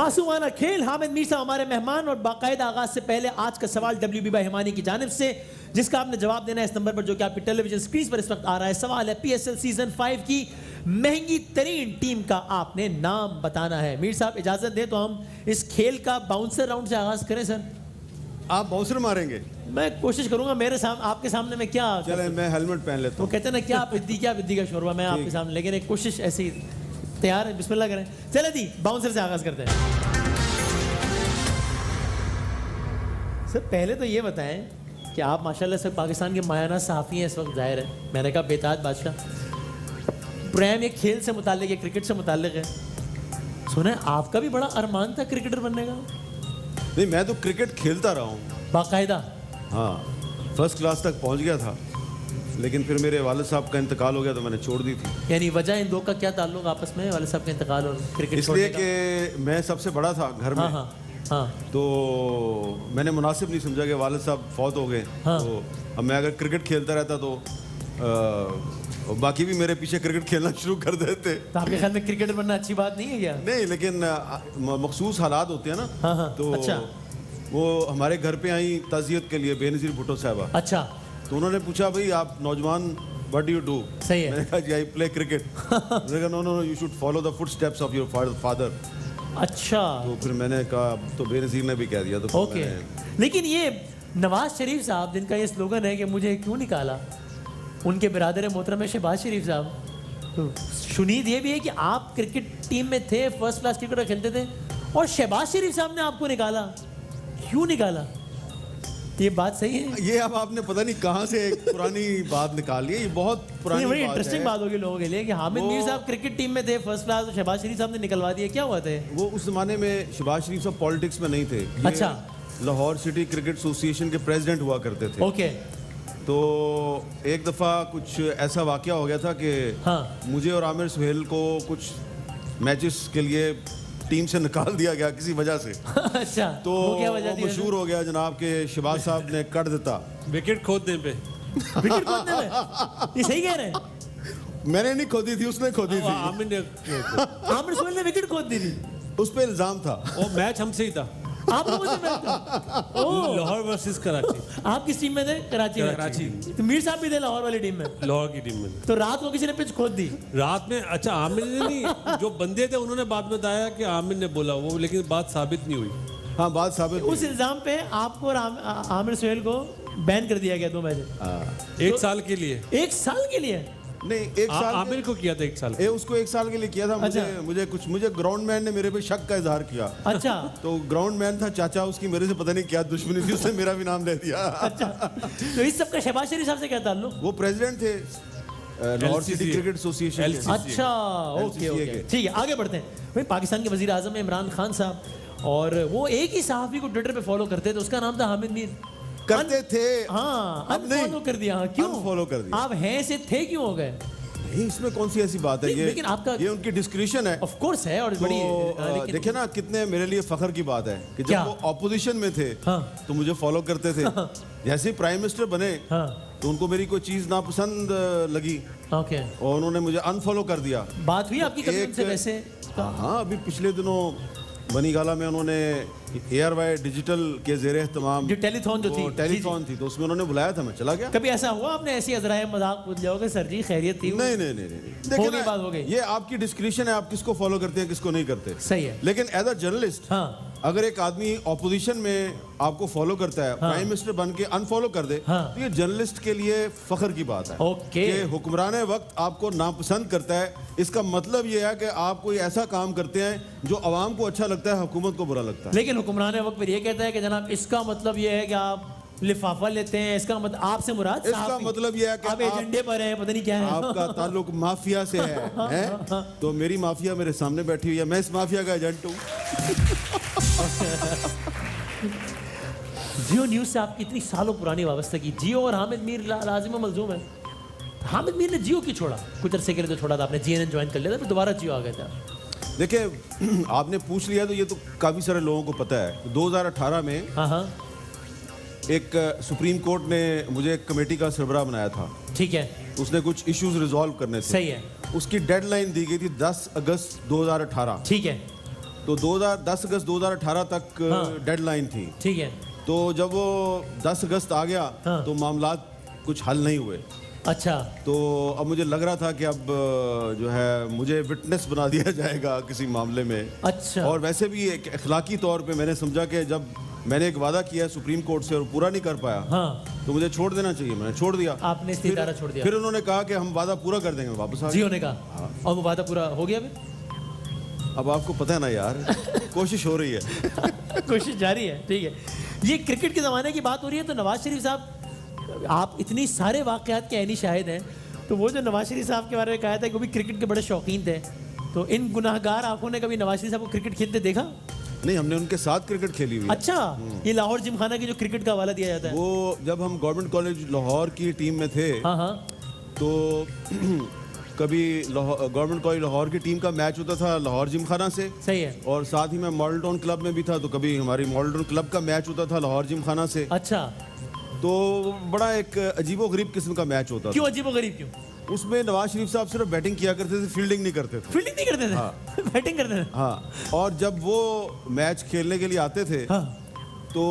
मासूमाना खेल। हामिद मीर साहब हमारे मेहमान और बाकायदा आगाज से पहले आज का सवाल WB भाई हिमानी की जानिब से, जिसका आपने जवाब देना है इस नंबर पर जो कि आपकी टेलीविजन स्क्रीन पर इस वक्त आ रहा है। सवाल है PSL सीजन 5 की महंगी तरीन टीम का आपने नाम बताना है। मीर साहब इजाजत दें तो हम इस खेल का बाउंसर राउंड से आगाज करें। सर आप बाउंसर मारेंगे? मैं कोशिश करूंगा। मेरे सामने आपके सामने मैं क्या, चले मैं हेलमेट पहन लेता हूं। वो कहते हैं ना क्या बिद्दी का शोरबा, मैं आपके सामने, लेकिन एक कोशिश ऐसी। तैयार है? बिस्मिल्लाह करें। चले दी बाउंसर से आगाज करते हैं। सर पहले तो ये बताएं कि आप माशाल्लाह से पाकिस्तान के मायाना सहाफ़ी हैं इस वक्त, जाहिर है। मैंने कहा बेताज बादशाह प्रेम ये खेल से मुताल्लिक है, क्रिकेट से मुताल्लिक है। सुना है आपका भी बड़ा अरमान था क्रिकेटर बनने का? नहीं, मैं तो क्रिकेट खेलता रहा हूँ बाकायदा। हाँ, फर्स्ट क्लास तक पहुँच गया था, लेकिन फिर मेरे वालिद साहब का इंतकाल हो गया तो मैंने छोड़ दी थी। यानी वजह इन दो का क्या ताल्लुक आपस में, वालिद साहब का इंतकाल और क्रिकेट? इसलिए कि मैं सबसे बड़ा था घर में। हाँ, हाँ। तो मैंने मुनासिब नहीं समझा कि वालिद साहब फौत हो गए। हाँ। तो अब मैं अगर क्रिकेट खेलता रहता तो बाकी भी मेरे पीछे क्रिकेट खेलना शुरू कर देते। तो आपके ख्याल में क्रिकेटर बनना अच्छी बात नहीं है क्या? नहीं, लेकिन मखसूस हालात होते हैं ना। हाँ, हाँ। तो अच्छा। वो हमारे घर पे आई ताज़ियत के लिए, बेनज़ीर भुट्टो साहबा। अच्छा। तो उन्होंने पूछा भाई आप नौजवान व्हाट डू यू डू? सही है। मैंने कहा जी आई प्ले क्रिकेट। उन्होंने कहा no you should follow the footsteps of your father. अच्छा। तो फिर मैंने कहा तो बेनज़ीर ने भी कह दिया तो ओके। लेकिन ये नवाज शरीफ साहब जिनका ये स्लोगन है कि मुझे क्यों निकाला, उनके बिरादर मोहतरम है शहबाज शरीफ साहब। तो शुनीद ये भी है कि आप क्रिकेट टीम में थे, फर्स्ट क्लास क्रिकेटर खेलते थे, और शहबाज शरीफ साहब ने आपको निकाला। क्यों निकाला? ये बात सही है? ये अब आपने पता नहीं कहाँ से एक पुरानी बात निकाल ली है। ये बहुत पुरानी बड़ी बात इंटरेस्टिंग बात होगी लोगों के लिए कि हामिद मीर साहब क्रिकेट टीम में थे फर्स्ट क्लास, शहबाज शरीफ साहब ने निकलवा दिया। क्या हुआ था? वो उस जमाने में शहबाज शरीफ साहब पॉलिटिक्स में नहीं थे। अच्छा। लाहौर सिटी क्रिकेट एसोसिएशन के प्रेसिडेंट हुआ करते थे। ओके। तो एक दफ़ा कुछ ऐसा वाकया हो गया था कि हाँ। मुझे और आमिर सुहेल को कुछ मैचेस के लिए टीम से निकाल दिया गया किसी वजह से। अच्छा। तो वो क्या वजह थी? मशहूर हो गया जनाब के शहबाज साहब ने कर देता विकेट खोदने पे। विकेट खोदने में? ये सही कह रहे हैं? मैंने नहीं खोदी थी, उसने खोदी थी। आमिर ने आमिर सुहेल ने विकेट खोद दी थी? उस पे इल्जाम था। वो मैच हमसे ही था, आप लोगों से मैच था? ओह। लाहौर वर्सेस कराची। आप किस टीम में थे? कराची में? कराची। तो मीर साहब भी थे लाहौर वाली टीम में? लाहौर की टीम में। तो रात को किसी ने पिच खोद दी? रात में? अच्छा, आमिर ने नहीं, जो बंदे थे उन्होंने बाद में बताया कि आमिर ने बोला वो, लेकिन बात साबित नहीं हुई। हाँ, बात साबित उस इल्जाम पे आपको और आमिर सुहेल को बैन कर दिया गया 2 मैच। 1 साल के लिए। 1 साल के लिए? नहीं, 1 साल आमिर को किया था 1 साल। उसको 1 साल के लिए किया था। मुझे ग्राउंड मैन ने मेरे पे शक का इजहार किया। अच्छा। तो ग्राउंड मैन था चाचा, उसकी मेरे से पता नहीं क्या दुश्मनी थी, उसने मेरा भी नाम ले दिया। अच्छा। तो इस सब का शहबाज शरीफ साहब से क्या ताल्लुक? वो प्रेसिडेंट थे लाहौर सिटी क्रिकेट एसोसिएशन के। अच्छा, ओके ओके, ठीक है, आगे बढ़ते हैं। भाई पाकिस्तान के वजीर आजम इमरान खान साहब, और वो एक ही सहाफ़ी को ट्विटर पे फॉलो करते थे, उसका नाम था हामिद मीर। करते थे। हाँ, अब नहीं, अनफॉलो कर दिया। हाँ, क्यों अनफॉलो कर दिया? आप हैं से थे क्यों हो गए? नहीं, इसमें कौन सी ऐसी बात है? ये लेकिन आपका ये उनकी डिस्क्रिप्शन है। ऑफ कोर्स है, और बड़ी तो देखिए ना, कितने मेरे लिए फख्र की बात है कि क्या? जब वो ऑपोजिशन में थे हाँ। तो मुझे फॉलो करते थे। जैसे ही प्राइम मिनिस्टर बने हाँ। तो उनको मेरी कोई चीज़ नापसंद लगी ओके। और उन्होंने मुझे अनफॉलो कर दिया। बात हुई आपकी कभी उनसे वैसे? हाँ, अभी पिछले दिनों बनी गाला में उन्होंने ARY डिजिटल के ज़ेरे एहतमाम जो टेलीथॉन जो थी, टेलीथॉन थी, तो उसमें उन्होंने बुलाया था, मैं चला गया। कभी ऐसा हुआ आपने ऐसी अजराए मजाक पूछ जाओगे सर जी खैरियत थी? नहीं नहीं नहीं, हो गई बात, हो गई। ये आपकी डिस्क्रिप्शन है, आप किसको फॉलो करते हैं किसको नहीं करते। सही है। लेकिन एज अ जर्नलिस्ट, हाँ। अगर एक आदमी ऑपोजिशन में आपको फॉलो करता है, हाँ। प्राइम मिनिस्टर बन के अनफॉलो कर दे, हाँ। तो ये जर्नलिस्ट के लिए फख्र की बात है। ओके। कि हुक्मरान वक्त आपको नापसंद करता है, इसका मतलब ये है कि आप कोई ऐसा काम करते हैं जो आवाम को अच्छा लगता है, हुकूमत को बुरा लगता है। लेकिन हुक्मरान वक्त फिर ये कहता है कि जनाब इसका मतलब ये है कि आप लिफाफा लेते हैं, इसका मतलब आपसे मुराद इसका मतलब ये है कि आप एजेंडे पर हैं, पता नहीं क्या है। आपका ताल्लुक माफिया से है? तो मेरी माफिया मेरे सामने बैठी हुई है, मैं इस माफिया का एजेंट हूँ। जियो न्यूज से आपकी इतनी सालों पुरानी वाबस्तगी, जियो और हामिद मीर लाजिम मलजूम है। हामिद मीर ने जियो क्यों छोड़ा? कुछ अरसे के लिए तो छोड़ा था आपने, CNN ज्वाइन कर लिया था, फिर दोबारा जियो आ गया था। देखिए, आपने पूछ लिया तो ये तो काफ़ी सारे लोगों को पता है। 2018 में हाँ, एक सुप्रीम कोर्ट ने मुझे एक कमेटी का सरबराह बनाया था। ठीक है। उसने कुछ इश्यूज रिजॉल्व करने थे। सही है। उसकी डेडलाइन दी गई थी 10 अगस्त 2018। ठीक है। तो 10 अगस्त 2018 तक डेडलाइन थी। ठीक है। तो जब वो 10 अगस्त आ गया तो मामलात कुछ हल नहीं हुए। अच्छा। तो अब मुझे लग रहा था कि अब जो है मुझे विटनेस बना दिया जाएगा किसी मामले में। अच्छा। और वैसे भी एक अखलाकी तौर पे मैंने समझा कि जब मैंने एक वादा किया सुप्रीम कोर्ट से और पूरा नहीं कर पाया तो मुझे छोड़ देना चाहिए। मैंने छोड़ दिया। आपने इस्तीदारा छोड़ दिया। फिर उन्होंने कहा कि हम वादा पूरा कर देंगे, वापस आ गए। जी होने कहा। और वो वादा पूरा हो गया फिर? अब आपको पता है ना यार, कोशिश हो रही है। कोशिश जारी है। ठीक है। ये क्रिकेट के ज़माने की बात हो रही है तो नवाज शरीफ साहब, आप इतनी सारे वाक़यात के ऐनी शाहिद हैं, तो वो जो नवाज शरीफ साहब के बारे में कहा था कि वो भी क्रिकेट के बड़े शौकीन थे, तो इन गुनाहगार आंखों ने कभी नवाज शरीफ साहब को क्रिकेट खेलते देखा? नहीं, हमने उनके साथ क्रिकेट खेली हुई है। अच्छा। ये लाहौर जिमखाना की जो क्रिकेट का हवाला दिया जाता है, वो जब हम गवर्नमेंट कॉलेज लाहौर की टीम में थे तो कभी गवर्नमेंट कॉलेज लाहौर की टीम का मैच होता था लाहौर जिमखाना से। सही है। और साथ ही मैं मॉडल टाउन क्लब में भी था, तो कभी हमारी मॉडल टाउन क्लब का मैच होता था लाहौर जिमखाना से। अच्छा। तो बड़ा एक अजीबो गरीब किस्म का मैच होता क्यों था। अजीबो गरीब क्यों? उसमें नवाज शरीफ साहब सिर्फ बैटिंग किया करते थे, फील्डिंग नहीं करते थे। फील्डिंग नहीं करते थे? बैटिंग करते थे। हाँ। और जब वो मैच खेलने के लिए आते थे तो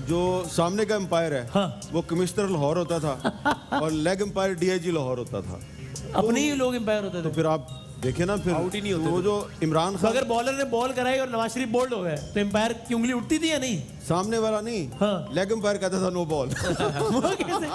जो सामने का एम्पायर है वो कमिश्नर लाहौर होता था और लेग एम्पायर डीआईजी लाहौर होता था। अपने ही लोग एम्पायर होते थे। तो फिर आप देखे ना, फिर आउट ही नहीं होते वो जो इमरान तो खान, अगर बॉलर ने बॉल कराई और नवाज शरीफ बोल्ड हो गए तो एम्पायर की उंगली उठती थी या नहीं? सामने वाला नहीं, लेग एम्पायर कहता था नो बॉल। वो कैसे?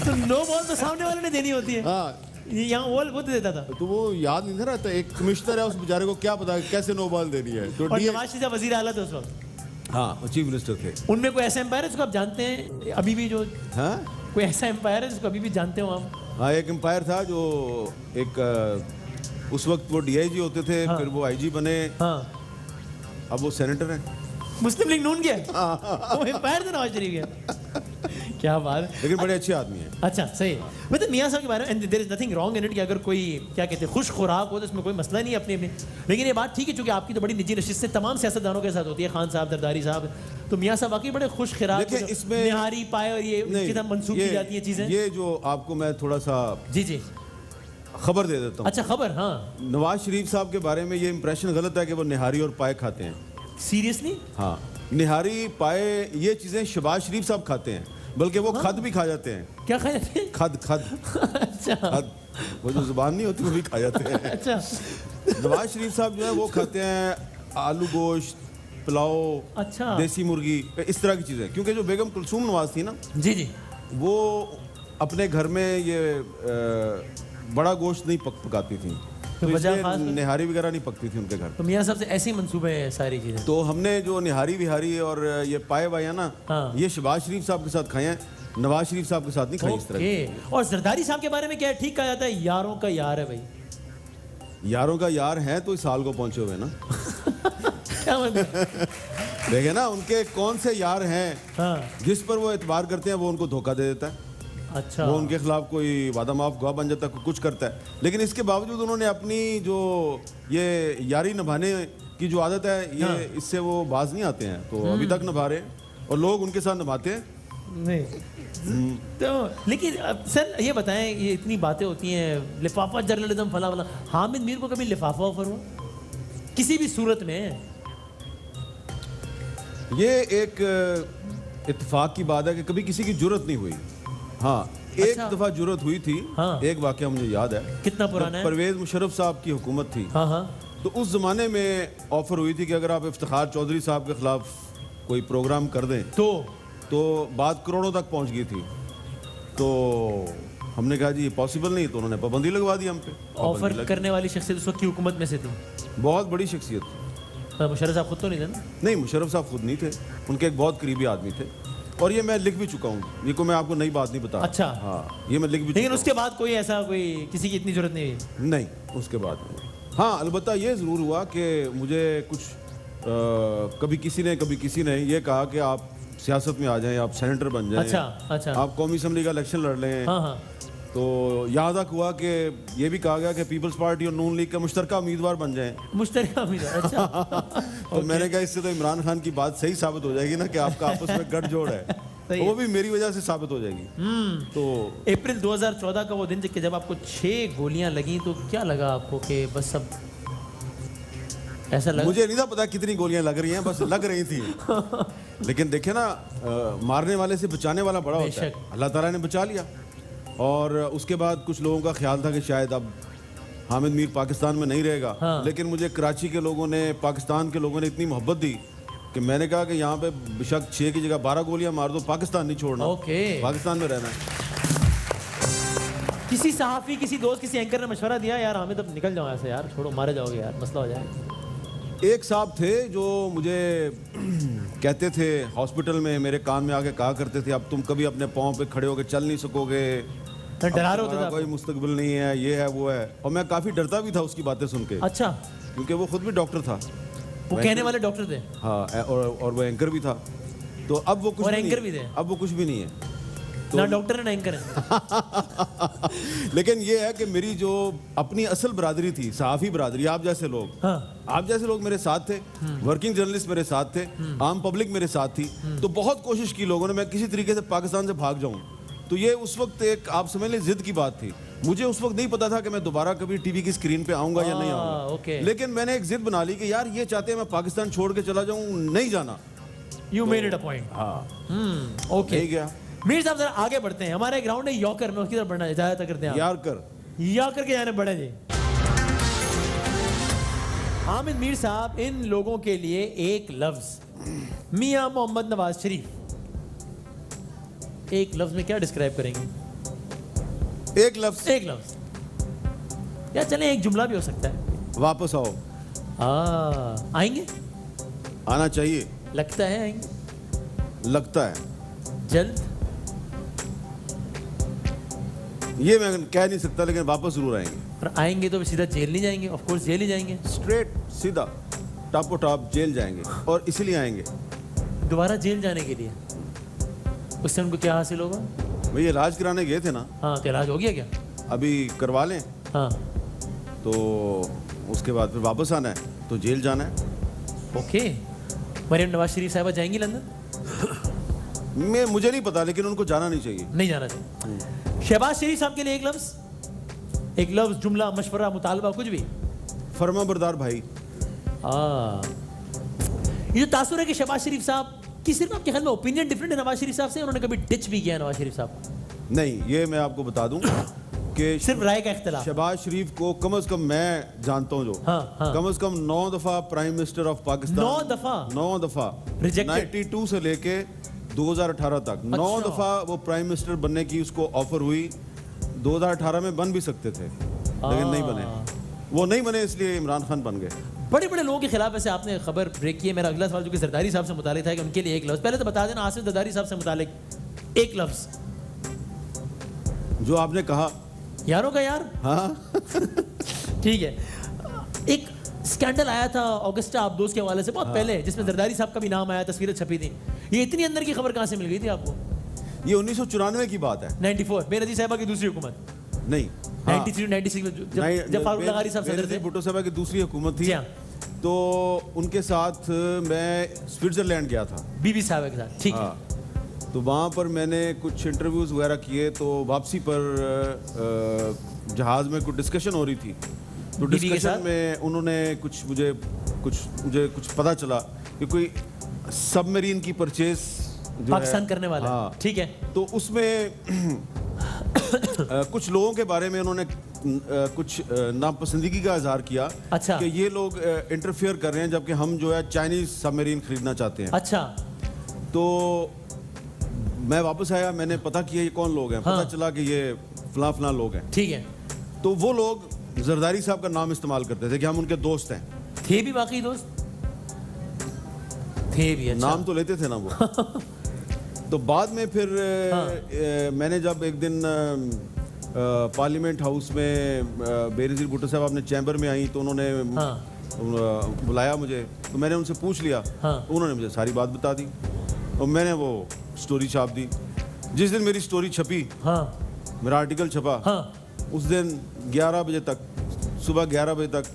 तो नो बॉल तो सामने वाले ने देनी होती है। हाँ, यहाँ वो दे देता था। तो वो याद नहीं था रहता, एक कमिश्नर है, उस बेचारे को क्या पता कैसे नो बॉल देनी है। तो और नवाज शरीफ वजीर आला थे उस वक्त। हाँ, चीफ मिनिस्टर थे। उनमें कोई ऐसा एम्पायर है जिसको आप जानते हैं अभी भी, जो हाँ, कोई ऐसा एम्पायर है जिसको अभी भी जानते हो आप? हाँ, एक एम्पायर था जो उस वक्त वो डीआईजी होते थे, फिर वो आईजी बने, अब वो सेनेटर हैं। मुस्लिम लीग नून के वो एम्पायर थे नवाज शरीफ के। क्या बात है। लेकिन बड़े अच्छे आदमी हैं। अच्छा, सही है। मतलब मियां साहब के बारे में there is nothing wrong in it कि अगर कोई क्या कहते हैं खुश खुराक हो तो इसमें कोई मसला नहीं है अपने अपने। लेकिन ये बात ठीक है, चूंकि आपकी तो बड़ी निजी नशिस्तें तमाम सियासतदानों के साथ होती है, खान साहब, जरदारी साहब, तो मियां साहब वाकई बड़े खुश खुराक, देखिए इसमें निहारी पाए और ये इनकी तरफ मंसूब की जाती है चीजें। ये जो आपको मैं थोड़ा सा जी खबर दे देता हूँ। अच्छा, खबर। हाँ, नवाज शरीफ साहब के बारे में ये इंप्रेशन गलत है कि वो निहारी और पाए खाते हैं। सीरियसली? हाँ, निहारी पाए ये चीजें शहबाज शरीफ साहब खाते हैं, बल्कि वो खद भी खा जाते हैं। क्या खा जाते हैं? खद। अच्छा। खद, वो जो जुबान नहीं होती वो भी खा जाते हैं। अच्छा। नवाज शरीफ साहब जो है वो खाते हैं आलू गोश्त, पुलाव, अच्छा, देसी मुर्गी, इस तरह की चीजें। क्योंकि जो बेगम कुलसूम नवाज थी ना, जी, वो अपने घर में ये बड़ा गोश्त नहीं पकाती थी, तो इसलिए निहारी वगैरह नहीं पकती थी उनके घर। तो मियां साहब से ऐसे ही मंसूबे हैं सारी चीजें। तो हमने जो निहारी विहारी और ये पाए वाए है ना, ये शहबाज शरीफ साहब के साथ खाए हैं, नवाज शरीफ साहब के साथ नहीं खाई इस तरह की। और जरदारी साहब के बारे में क्या है? ठीक कहा जाता है यारों का यार है भाई। यारों का यार है तो इस साल को पहुंचे हुए ना। क्या मतलब? देखे ना उनके कौन से यार हैं जिस पर वो एतबार करते हैं, वो उनको धोखा दे देता है। अच्छा। वो उनके खिलाफ कोई वादा माफ गवाह बन जाता है, कुछ करता है, लेकिन इसके बावजूद उन्होंने अपनी जो ये यारी निभाने की जो आदत है, ये इससे वो बाज नहीं आते हैं। तो अभी तक निभा रहे हैं और लोग उनके साथ निभाते हैं। नहीं तो लेकिन सर ये बताएं, ये इतनी बातें होती हैं, लिफाफा जर्नलिज्म फला वाला, हामिद मीर को कभी लिफाफा ऑफर हुआ किसी भी सूरत में? ये एक इत्तेफाक की बात है कि कभी किसी की जरूरत नहीं हुई। हाँ, एक दफा जरूरत हुई थी। एक वाकया मुझे याद है। कितना पुराना है? परवेज मुशर्रफ साहब की हुकूमत थी। तो उस जमाने में ऑफर हुई थी कि अगर आप इफ्तिखार चौधरी साहब के खिलाफ कोई प्रोग्राम कर दें तो बात करोड़ों तक पहुंच गई थी। तो हमने कहा जी ये पॉसिबल नहीं, तो उन्होंने पाबंदी लगवा दी हम पे। ऑफर करने वाली शख्सियत उस वक्त की हुकूमत में से थी, बहुत बड़ी शख्सियत। मुशर्रफ साहब खुद तो नहीं थे ना? नहीं, मुशर्रफ साहब खुद नहीं थे, उनके एक बहुत करीबी आदमी थे। और ये मैं लिख भी चुका हूँ, ये को मैं आपको नई बात नहीं बता। अच्छा। हाँ, ये मैं लिख भी। लेकिन उसके बाद कोई ऐसा कोई किसी की इतनी जरूरत नहीं हुई? नहीं, उसके बाद नहीं। हाँ, अलबत्ता ये ज़रूर हुआ कि मुझे कुछ कभी किसी ने ये कहा कि आप सियासत में आ जाएं, आप सेनेटर बन जाएं। अच्छा। आप कौमी असम्बली का इलेक्शन लड़ लें। हाँ। तो यहाँ तक हुआ कि ये भी कहा गया कि पीपल्स पार्टी और नून लीग का मुश्तरका उम्मीदवार बन जाएं। मुश्तरका उम्मीदवार? अच्छा। तो मैंने कहा इससे तो इमरान खान की बात सही साबित हो जाएगी ना कि आपका आपस में गठजोड़ है। वो भी मेरी वजह से साबित हो जाएगी। तो अप्रैल 2014 का वो दिन जब आपको 6 गोलियां लगी, तो क्या लगा आपको कि बस अब ऐसा लगा? मुझे नहीं था पता कितनी गोलियां लग रही हैं, बस लग रही थी। लेकिन देखे ना, मारने वाले से बचाने वाला बड़ा होता है। अल्लाह ताला ने बचा लिया। और उसके बाद कुछ लोगों का ख्याल था कि शायद अब हामिद मीर पाकिस्तान में नहीं रहेगा। लेकिन मुझे कराची के लोगों ने, पाकिस्तान के लोगों ने इतनी मोहब्बत दी कि मैंने कहा कि यहाँ पे बेशक 6 की जगह 12 गोलियां मार दो, पाकिस्तान नहीं छोड़ना। पाकिस्तान में रहना है। किसी सहाफ़ी, किसी दोस्त, किसी एंकर ने मशवरा दिया, यार हामिद अब निकल जाओ ऐसे, यार छोड़ो, मारे जाओगे यार, मसला हो जाएगा? एक साहब थे जो मुझे कहते थे, हॉस्पिटल में मेरे कान में आके कहा करते थे, अब तुम कभी अपने पाँव पे खड़े होकर चल नहीं सकोगे, डरा रहे होते थे, कोई मुस्तकबिल नहीं है, ये है वो है। और मैं काफ़ी डरता भी था उसकी बातें सुन के। अच्छा। क्योंकि वो खुद भी डॉक्टर था, वो कहने वाले डॉक्टर थे। हाँ, और वो एंकर भी था। तो अब वो कुछ और भी एंकर नहीं, भी थे। अब वो कुछ भी नहीं है। तो ना डॉक्टर है ना एंकर है। लेकिन ये है कि मेरी जो अपनी असल बरादरी थी, सहाफ़ी बरादरी, आप जैसे लोग, आप जैसे लोग मेरे साथ थे, वर्किंग जर्नलिस्ट मेरे साथ थे, आम पब्लिक मेरे साथ थी। तो बहुत कोशिश की लोगों ने मैं किसी तरीके से पाकिस्तान से भाग जाऊं। तो ये उस वक्त एक, आप समझ लें, जिद की बात थी। मुझे उस वक्त नहीं पता था कि मैं दोबारा कभी टीवी की स्क्रीन पे आऊंगा या नहीं आऊंगा। लेकिन मैंने एक जिद बना ली कि यार ये चाहते हैं मैं पाकिस्तान छोड़ के चला जाऊं, नहीं जाना। You made it a point. हाँ, ओके। नहीं गया। मीर साहब जरा आगे बढ़ते हैं, हमारा ग्राउंड है यॉर्कर में, उसकी तरफ बढ़ना इजाजत करते हैं। यॉर्कर के जाने बढ़े जी। हामिद मीर साहब, इन लोगों के लिए एक लफ्ज, मियां मोहम्मद नवाज शरीफ, एक लफ्ज में क्या डिस्क्राइब करेंगे? एक लफ्ज या चले एक जुमला भी हो सकता है। वापस आओ। आएंगे? आना चाहिए। लगता है आएंगे? लगता है। जल्द? ये मैं कह नहीं सकता, लेकिन वापस जरूर आएंगे। पर आएंगे तो सीधा जेल नहीं जाएंगे? ऑफ कोर्स जेल ही जाएंगे। स्ट्रेट सीधा टॉप टॉप जेल जाएंगे। और इसलिए आएंगे, दोबारा जेल जाने के लिए। उससे उनको क्या हासिल होगा? भाई इलाज कराने गए थे ना। हाँ, तो इलाज हो गया क्या? अभी करवा लें। हाँ, तो उसके बाद फिर वापस आना है, तो जेल जाना है। ओके। मरियम नवाज शरीफ साहिबा जाएंगी लंदन? मुझे नहीं पता, लेकिन उनको जाना नहीं चाहिए। नहीं जाना चाहिए। शहबाज शरीफ साहब के लिए एक लफ्ज, जुमला, मशवरा, मुतालबा, कुछ भी। फर्मा बरदार भाई। ये जो तासुर है कि शहबाज शरीफ साहब की सिर्फ आपके ख्याल में ओपिनियन डिफरेंट है नवाज शरीफ साहब से, उन्होंने कभी डिच भी किया नवाज शरीफ साहब? नहीं, ये मैं आपको बता दूं कि सिर्फ राय का इख्तिलाफ। शहबाज शरीफ को कम से कम मैं जानता हूं जो, कम से कम 9 दफा प्राइम मिनिस्टर ऑफ पाकिस्तान। 9 दफा रिजेक्टेड। 92 से लेके 2018 तक 9 दफा वो प्राइम मिनिस्टर बनने की उसको ऑफर हुई। 2018 में बन भी सकते थे, लेकिन नहीं बने। वो नहीं बने, इसलिए इमरान खान बन गए। बड़े बड़े लोगों के खिलाफ ऐसे आपने खबर ब्रेक की है। मेरा अगला सवाल जो कि जरदारी साहब से मुतालिक था कि उनके लिए एक लफ्ज, पहले तो बता देना आसिफ जरदारी साहब से मुतालिक एक लफ्ज जो आपने कहा। यारों का यार। हाँ। ठीक है। एक स्कैंडल आया था ऑगस्टा आबदोस के हवाले से बहुत पहले, जिसमें जरदारी साहब का भी नाम आया, तस्वीरें छपी थी। ये इतनी अंदर की खबर कहाँ से मिल गई थी आपको? ये 1994 की बात है। 94 बेनजीर साहिबा की दूसरी हुकूमत। नहीं, 93 96 में जब फारूक लगारी साहब सदर थे। भुट्टो साहब की दूसरी हुकूमत थी। तो उनके साथ मैं स्विट्जरलैंड गया था, बीबी साहब के साथ। ठीक है। तो वहाँ पर मैंने कुछ इंटरव्यूज़ वगैरह किए। तो वापसी पर जहाज़ में कुछ डिस्कशन हो रही थी। तो डिस्कशन में उन्होंने मुझे कुछ पता चला कि कोई सबमरीन की परचेज पाकिस्तान करने वाला। ठीक है। तो उसमें कुछ लोगों के बारे में उन्होंने कुछ नापसंदगी का इजहार किया। अच्छा। कि ये लोग इंटरफेयर कर रहे हैं, जबकि हम जो है चाइनीज सबमरीन खरीदना चाहते हैं। अच्छा। तो मैं वापस आया, मैंने पता किया ये कौन लोग हैं। पता चला कि ये फलां लोग हैं। ठीक है। तो वो लोग जरदारी साहब का नाम इस्तेमाल करते थे कि हम उनके दोस्त हैं। थे भी वाकई दोस्त थे भी? अच्छा। नाम तो लेते थे ना वो। तो बाद में फिर मैंने जब एक दिन पार्लियामेंट हाउस में बेनजीर भुट्टो साहब अपने चैम्बर में आई, तो उन्होंने बुलाया मुझे। तो मैंने उनसे पूछ लिया। उन्होंने मुझे सारी बात बता दी और मैंने वो स्टोरी छाप दी। जिस दिन मेरी स्टोरी छपी, मेरा आर्टिकल छपा, उस दिन 11 बजे तक, सुबह 11 बजे तक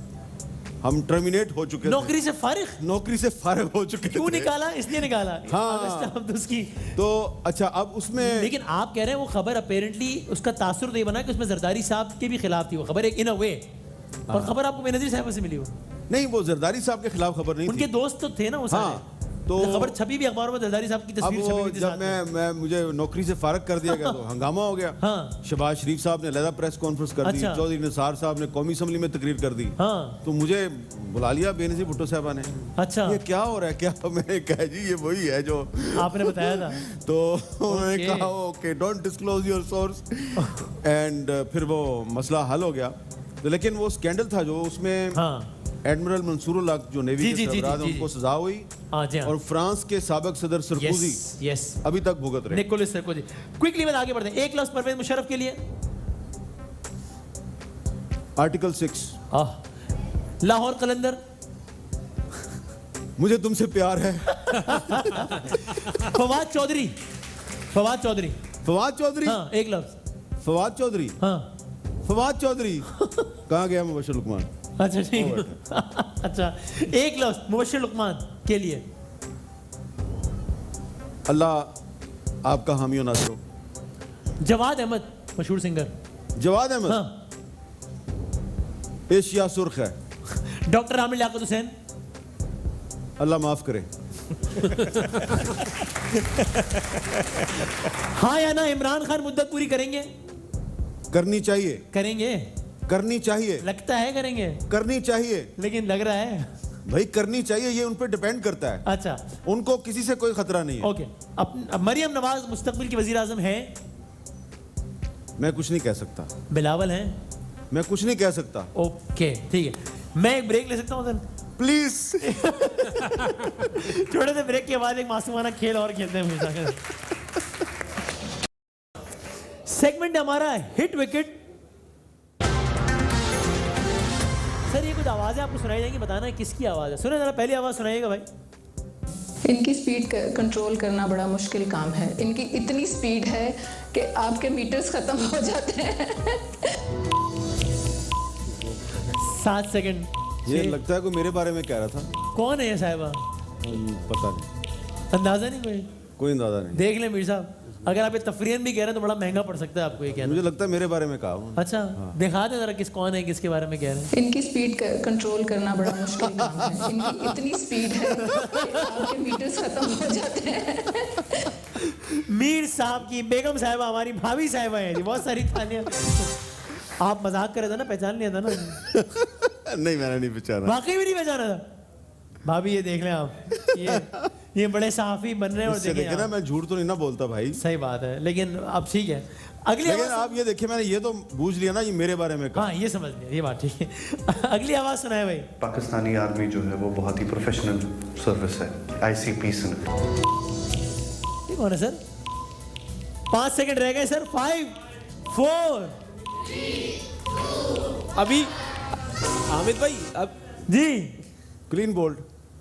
हम टर्मिनेट हो चुके थे। नौकरी से फारिग हो चुके थे। क्यों निकाला? इसलिए निकाला। हाँ। उसकी तो अच्छा, अब उसमें लेकिन आप कह रहे हैं वो खबर अपेरेंटली उसका तासुर ये बना कि उसमें जरदारी साहब के भी खिलाफ थी वो खबर, एक इन अ वे। और खबर आपको बेनजीर साहब से मिली हो? नहीं, वो जरदारी साहब के खिलाफ खबर नहीं उनके थी। दोस्त तो थे ना वो सारे। हाँ, तो खबर छपी भी अखबारों में, जरदारी साहब की अब तस्वीर छपी वो हुई थी जब साथ में। मैं मुझे नौकरी से फारग कर दिया गया तो हंगामा हो गया। हाँ। शहबाज शरीफ साहब ने अलहदा प्रेस कॉन्फ्रेंस कर दी, अच्छा। चौधरी निसार साहब ने कौमी असम्बली में तकरीर कर दी। हाँ। तो मुझे बुला लिया बेनजीर भुट्टो साहबा ने। अच्छा। ये क्या हो रहा है, क्या? मैंने कहा जी ये वही है जो आपने बताया था। तो उन्होंने कहा okay, don't disclose your source. And फिर वो मसला हल हो गया। तो लेकिन वो स्कैंडल था जो उसमें हाँ। एडमिरल मंसूरुल हक जो नेवी के सरबराह हैं उनको सजा हुई, हाँ जी हाँ। और फ्रांस के साबिक सदर सरकोजी यस अभी तक भुगत रहे। Nicolas Sarkozy. क्विकली में आगे बढ़ते हैं। एक लफ्ज परवेज मुशर्रफ के लिए। आर्टिकल 6। लाहौर कलंदर। मुझे तुमसे प्यार है। फवाद चौधरी। फवाद चौधरी। फवाद चौधरी। हाँ, एक लफ्ज। फवाद चौधरी। हाँ। फवाद चौधरी कहाँ गया मुबश्शिर लुकमान? अच्छा ठीक है। अच्छा, एक लफ्ज मुबश्शिर लुकमान के लिए। अल्लाह आपका हामी और नासिर हो। जवाद अहमद, मशहूर सिंगर। जवाद अहमद। हाँ। एशिया सुर्ख है। डॉक्टर आमिर लियाकत हुसैन। अल्लाह माफ करे। हाँ या ना, इमरान खान मुद्दत पूरी करेंगे? करनी चाहिए। करेंगे? करनी चाहिए। लगता है करेंगे। करनी चाहिए। लेकिन लग रहा है भाई करनी चाहिए, ये उन पर डिपेंड करता है। अच्छा, उनको किसी से कोई खतरा नहीं है। ओके। अब मरियम नवाज मुस्तकबिल की वजीर आजम है? मैं कुछ नहीं कह सकता। बिलावल है? मैं कुछ नहीं कह सकता। ओके ठीक है। मैं एक ब्रेक ले सकता हूँ सर? प्लीज। थोड़े से ब्रेक के बाद एक मासूमाना खेल और खेलते हैं हमेशा। सेगमेंट हमारा हिट विकेट। सर ये कुछ आवाजें आपको सुनाई देंगी, बताना है किसकी आवाज है। सुने जरा, पहली आवाज सुनाइएगा भाई। इनकी स्पीड कंट्रोल करना बड़ा मुश्किल काम है। इनकी इतनी स्पीड है कि आपके मीटर्स खत्म हो जाते हैं। 7 सेकंड। ये लगता है कोई मेरे बारे में कह रहा था। कौन है ये साहिबा? पता नहीं, अंदाजा नहीं कोई अंदाजा नहीं। देख ले मीर साहब, अगर आप ये तफरीन भी कह रहे हैं तो बड़ा महंगा पड़ सकता है आपको ये कहना। मुझे लगता है मेरे बारे में कहा। अच्छा दिखा दे जरा किस कौन है, किसके बारे में कह रहे हैं। इनकी स्पीड कंट्रोल करना बड़ा मुश्किल काम है। इनकी इतनी स्पीड है कि आपके मीटर्स खत्म हो जाते हैं। मीर साहब की बेगम साहिबा हमारी भाभी साहिबा है जी, बहुत सारी थालियां। आप मजाक कर रहे थे ना, पहचान लिया था ना? नहीं, मैंने नहीं पहचाना। वाकई भी नहीं पहचाना था? भाभी ये देख लें आप, ये बड़े सहाफी बन रहे हैं। और देखें ना, मैं झूठ तो नहीं ना बोलता भाई। सही बात है, लेकिन अब ठीक है। अगली लेकिन आप ये देखिए, मैंने ये तो बूझ लिया ना ये मेरे बारे में कहा। हाँ ये समझ लिया, ये बात ठीक है। अगली आवाज सुनाए भाई। पाकिस्तानी आर्मी जो है वो बहुत ही प्रोफेशनल सर्विस है, ICP। ठीक कौन है सर? 5 सेकंड रह गए सर। 5 4 अभी हामिद भाई अब जी। Clean bold.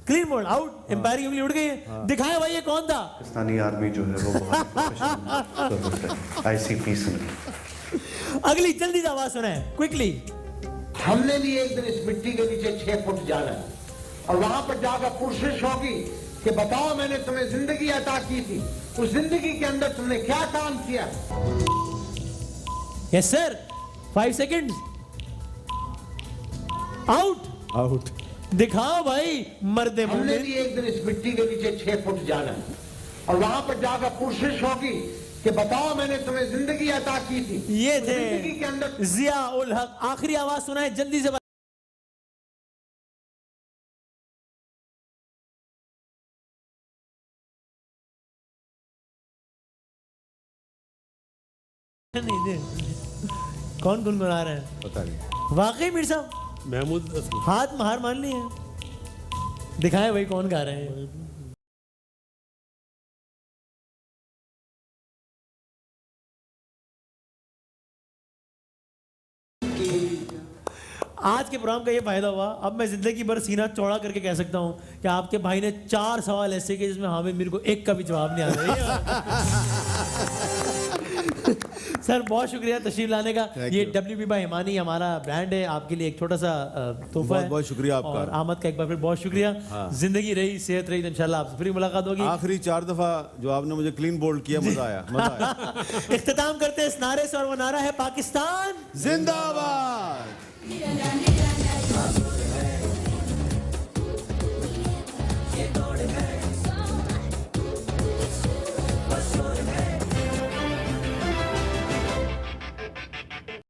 Clean bold out. Umpire की उंगली उड़ गई है। दिखाया भाई ये कौन था? पाकिस्तानी आर्मी जो है वो बहुत ही प्रोफेशनल सर्विस है, ICP। अगली जल्दी से आवाज सुनाए क्विकली। हमने भी एक दिन इस मिट्टी के नीचे 6 फुट जाना है और वहां पर जाकर पुरसिश होगी कि बताओ मैंने तुम्हें जिंदगी अता की थी, उस जिंदगी के अंदर तुमने क्या काम किया? Yes sir. 5 second. Out. Out. दिखाओ भाई मर्दे हमने मुंडे। भी एक दिन इस मिट्टी के नीचे 6 फुट जाना है और वहां पर जाकर पुरसिश होगी कि बताओ मैंने तुम्हें जिंदगी अता की थी। ये उस थे जिंदगी के अंदर जिया उल हक। आखिरी आवाज सुनाए जल्दी से। कौन गुनगुना रहे हैं? पता नहीं। वाकई मीर साहब महमूद हाथ हार मान लिए। दिखाए भाई कौन गा रहे हैं। आज के प्रोग्राम का ये फायदा हुआ, अब मैं जिंदगी भर सीना चौड़ा करके कह सकता हूं कि आपके भाई ने 4 सवाल ऐसे किए जिसमें हामिद मीर को एक का भी जवाब नहीं आ रहा। सर बहुत शुक्रिया तशरीफ लाने का। ये WB बाय हिमानी हमारा ब्रांड है, आपके लिए एक छोटा सा तोहफा है। बहुत शुक्रिया आपका। और आमद का एक बार फिर बहुत शुक्रिया। जिंदगी रही, सेहत रही, तो इंशाल्लाह आपसे फिर मुलाकात होगी। आखिरी 4 दफा जो आपने मुझे क्लीन बोल्ड किया, मजा आया, मजा आया। इख्तिताम करते हैं इस नारे से, और वो नारा है पाकिस्तान जिंदाबाद।